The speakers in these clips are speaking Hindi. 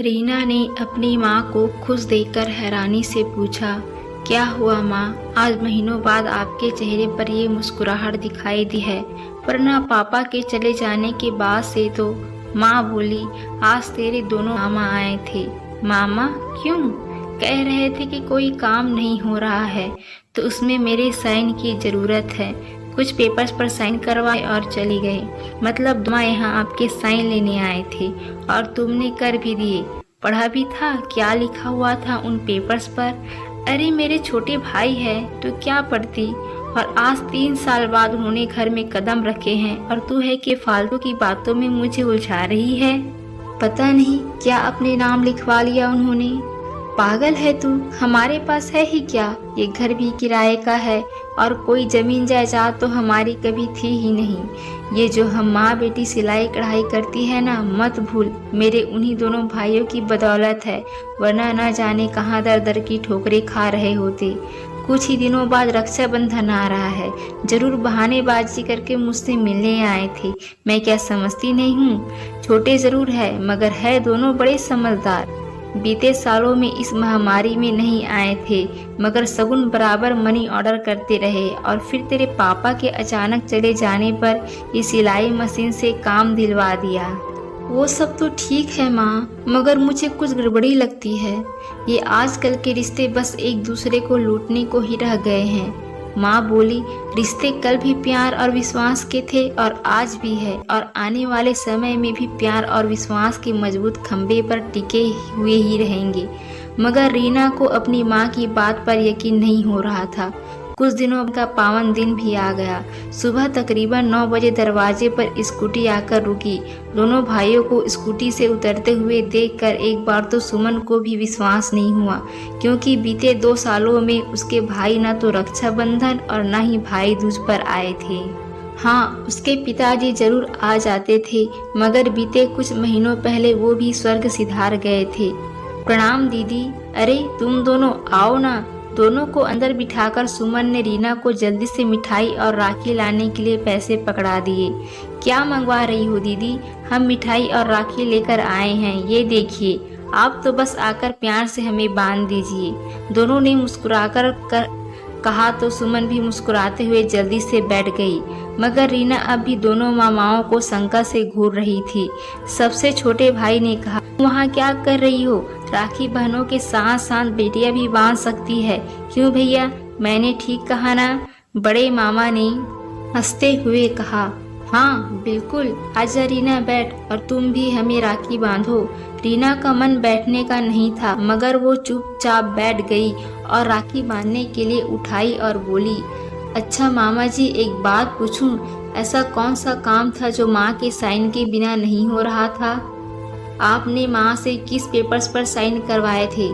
रीना ने अपनी माँ को खुश देखकर हैरानी से पूछा, क्या हुआ माँ, आज महीनों बाद आपके चेहरे पर ये मुस्कुराहट दिखाई दी है, वरना पापा के चले जाने के बाद से तो। माँ बोली, आज तेरे दोनों मामा आए थे। मामा क्यों? कह रहे थे कि कोई काम नहीं हो रहा है तो उसमें मेरे साइन की ज़रूरत है। कुछ पेपर्स पर साइन करवाए और चली गए। मतलब माँ यहाँ आपके साइन लेने आए थे और तुमने कर भी दिए। पढ़ा भी था क्या लिखा हुआ था उन पेपर्स पर? अरे मेरे छोटे भाई है तो क्या पढ़ती। और आज 3 साल बाद उन्होंने घर में कदम रखे हैं और तू है कि फालतू की बातों में मुझे उलझा रही है। पता नहीं क्या अपने नाम लिखवा लिया उन्होंने। पागल है तू, हमारे पास है ही क्या, ये घर भी किराए का है और कोई जमीन जायदाद तो हमारी कभी थी ही नहीं। ये जो हम माँ बेटी सिलाई कढ़ाई करती है ना, मत भूल मेरे उन्हीं दोनों भाइयों की बदौलत है, वरना ना जाने कहाँ दर दर की ठोकरें खा रहे होते। कुछ ही दिनों बाद रक्षाबंधन आ रहा है, जरूर बहानेबाजी करके मुझसे मिलने आए थे। मैं क्या समझती नहीं हूँ? छोटे जरूर है मगर है दोनों बड़े समझदार। बीते सालों में इस महामारी में नहीं आए थे मगर सगुन बराबर मनी ऑर्डर करते रहे और फिर तेरे पापा के अचानक चले जाने पर ये सिलाई मशीन से काम दिलवा दिया। वो सब तो ठीक है माँ, मगर मुझे कुछ गड़बड़ी लगती है। ये आजकल के रिश्ते बस एक दूसरे को लूटने को ही रह गए हैं। माँ बोली, रिश्ते कल भी प्यार और विश्वास के थे और आज भी है और आने वाले समय में भी प्यार और विश्वास के मजबूत खंभे पर टिके हुए ही रहेंगे। मगर रीना को अपनी माँ की बात पर यकीन नहीं हो रहा था। कुछ दिनों का पावन दिन भी आ गया। सुबह तकरीबन 9 बजे दरवाजे पर स्कूटी आकर रुकी। दोनों भाइयों को स्कूटी से उतरते हुए देखकर एक बार तो सुमन को भी विश्वास नहीं हुआ, क्योंकि बीते 2 सालों में उसके भाई न तो रक्षाबंधन और न ही भाई दूज पर आए थे। हाँ, उसके पिताजी जरूर आ जाते थे मगर बीते कुछ महीनों पहले वो भी स्वर्ग सिधार गए थे। प्रणाम दीदी। अरे तुम दोनों आओ ना। दोनों को अंदर बिठाकर सुमन ने रीना को जल्दी से मिठाई और राखी लाने के लिए पैसे पकड़ा दिए। क्या मंगवा रही हो दीदी? हम मिठाई और राखी लेकर आए हैं, ये देखिए। आप तो बस आकर प्यार से हमें बांध दीजिए। दोनों ने मुस्कुराकर कहा तो सुमन भी मुस्कुराते हुए जल्दी से बैठ गई। मगर रीना अब भी दोनों मामाओं को शंका से घूर रही थी। सबसे छोटे भाई ने कहा, वहाँ क्या कर रही हो? राखी बहनों के साथ साथ बेटियां भी बांध सकती है। क्यों भैया, मैंने ठीक कहा ना? बड़े मामा ने हंसते हुए कहा। हाँ बिल्कुल, आजा रीना बैठ और तुम भी हमें राखी बांधो। रीना का मन बैठने का नहीं था मगर वो चुपचाप बैठ गई और राखी बांधने के लिए उठाई और बोली, अच्छा मामा जी एक बात पूछूं, ऐसा कौन सा काम था जो माँ के साइन के बिना नहीं हो रहा था? आपने माँ से किस पेपर्स पर साइन करवाए थे?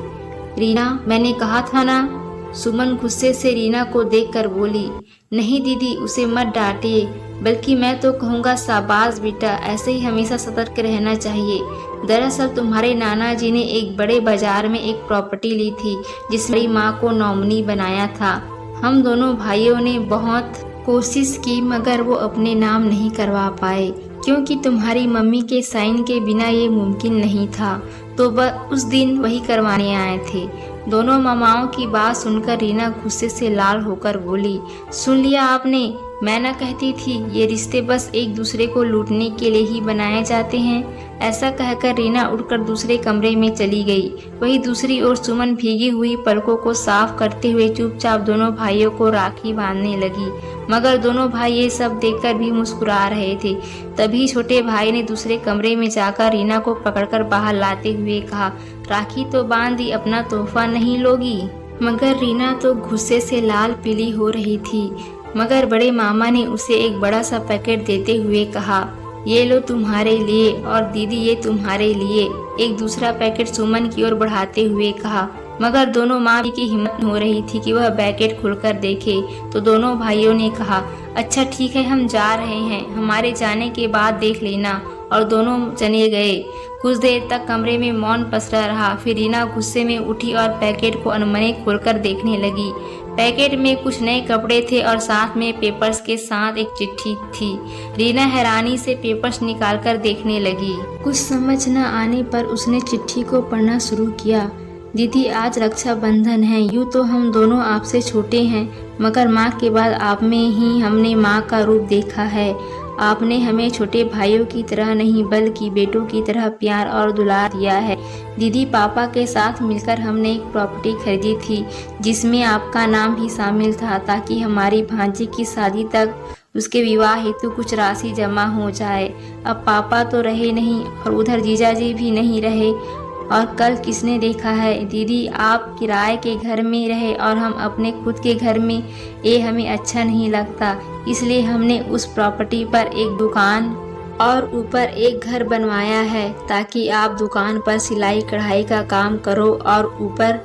रीना, मैंने कहा था ना। सुमन गुस्से से रीना को देखकर बोली, नहीं दीदी उसे मत डांटिए, बल्कि मैं तो कहूँगा शाबाश बेटा, ऐसे ही हमेशा सतर्क रहना चाहिए। दरअसल तुम्हारे नाना जी ने एक बड़े बाजार में एक प्रॉपर्टी ली थी जिसमें माँ को नॉमिनी बनाया था। हम दोनों भाइयों ने बहुत कोशिश की मगर वो अपने नाम नहीं करवा पाए, क्योंकि तुम्हारी मम्मी के साइन के बिना ये मुमकिन नहीं था। तो बस उस दिन वही करवाने आए थे। दोनों मामाओं की बात सुनकर रीना गुस्से से लाल होकर बोली, सुन लिया आपने? मैं न कहती थी ये रिश्ते बस एक दूसरे को लूटने के लिए ही बनाए जाते हैं। ऐसा कहकर रीना उठकर दूसरे कमरे में चली गई। वहीं दूसरी ओर सुमन भीगी हुई पलकों को साफ करते हुए चुपचाप दोनों भाइयों को राखी बांधने लगी। मगर दोनों भाई ये सब देखकर भी मुस्कुरा रहे थे। तभी छोटे भाई ने दूसरे कमरे में जाकर रीना को पकड़कर बाहर लाते हुए कहा, राखी तो बांध दी, अपना तोहफा नहीं लोगी? मगर रीना तो गुस्से से लाल पीली हो रही थी। मगर बड़े मामा ने उसे एक बड़ा सा पैकेट देते हुए कहा, ये लो तुम्हारे लिए और दीदी ये तुम्हारे लिए। एक दूसरा पैकेट सुमन की ओर बढ़ाते हुए कहा। मगर दोनों माँ की हिम्मत हो रही थी कि वह पैकेट खुलकर देखे। तो दोनों भाइयों ने कहा, अच्छा ठीक है हम जा रहे हैं, हमारे जाने के बाद देख लेना। और दोनों चले गए। कुछ देर तक कमरे में मौन पसरा रहा। फिर रीना गुस्से में उठी और पैकेट को अनमने खोलकर देखने लगी। पैकेट में कुछ नए कपड़े थे और साथ में पेपर्स के साथ एक चिट्ठी थी। रीना हैरानी से पेपर्स निकालकर देखने लगी। कुछ समझ न आने पर उसने चिट्ठी को पढ़ना शुरू किया। दीदी, आज रक्षाबंधन है। यूँ तो हम दोनों आपसे छोटे हैं, मगर माँ के बाद आप में ही हमने माँ का रूप देखा है। आपने हमें छोटे भाइयों की तरह नहीं बल्कि बेटों की तरह प्यार और दुलार दिया है। दीदी, पापा के साथ मिलकर हमने एक प्रॉपर्टी खरीदी थी जिसमें आपका नाम भी शामिल था, ताकि हमारी भांजी की शादी तक उसके विवाह हेतु कुछ राशि जमा हो जाए। अब पापा तो रहे नहीं और उधर जीजाजी भी नहीं रहे, और कल किसने देखा है दीदी, आप किराए के घर में रहे और हम अपने खुद के घर में। ये हमें अच्छा नहीं लगता, इसलिए हमने उस प्रॉपर्टी पर एक दुकान और ऊपर एक घर बनवाया है, ताकि आप दुकान पर सिलाई कढ़ाई का काम करो और ऊपर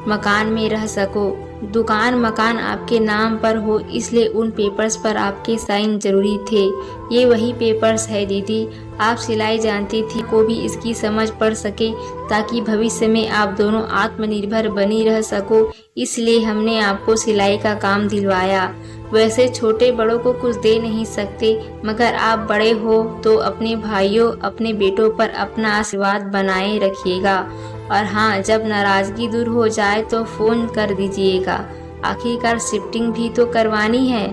मकान में रह सको। दुकान मकान आपके नाम पर हो, इसलिए उन पेपर्स पर आपके साइन जरूरी थे। ये वही पेपर्स है दीदी, आप सिलाई जानती थी को भी इसकी समझ पड़ सके, ताकि भविष्य में आप दोनों आत्मनिर्भर बनी रह सको, इसलिए हमने आपको सिलाई का काम दिलवाया। वैसे छोटे बड़ों को कुछ दे नहीं सकते, मगर आप बड़े हो तो अपने भाइयों अपने बेटों पर अपना आशीर्वाद बनाए रखिएगा। और हाँ, जब नाराज़गी दूर हो जाए तो फ़ोन कर दीजिएगा। आखिरकार शिफ्टिंग भी तो करवानी है।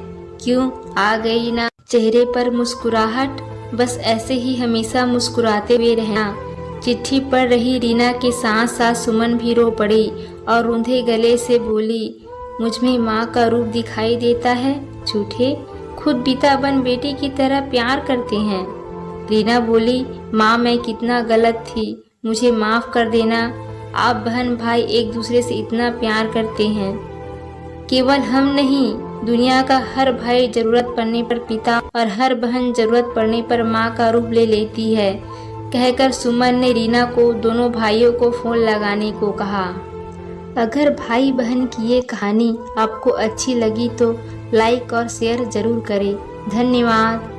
क्यों आ गई ना चेहरे पर मुस्कुराहट? बस ऐसे ही हमेशा मुस्कुराते हुए रहना। चिट्ठी पढ़ रही रीना के साथ साथ सुमन भी रो पड़ी और रूंधे गले से बोली, मुझ में माँ का रूप दिखाई देता है। झूठे, खुद पिता बन बेटी की तरह प्यार करते हैं। रीना बोली, माँ मैं कितना गलत थी, मुझे माफ़ कर देना। आप बहन भाई एक दूसरे से इतना प्यार करते हैं। केवल हम नहीं, दुनिया का हर भाई जरूरत पड़ने पर पिता और हर बहन जरूरत पड़ने पर माँ का रूप ले लेती है, कहकर सुमन ने रीना को दोनों भाइयों को फ़ोन लगाने को कहा। अगर भाई बहन की ये कहानी आपको अच्छी लगी तो लाइक और शेयर ज़रूर करें। धन्यवाद।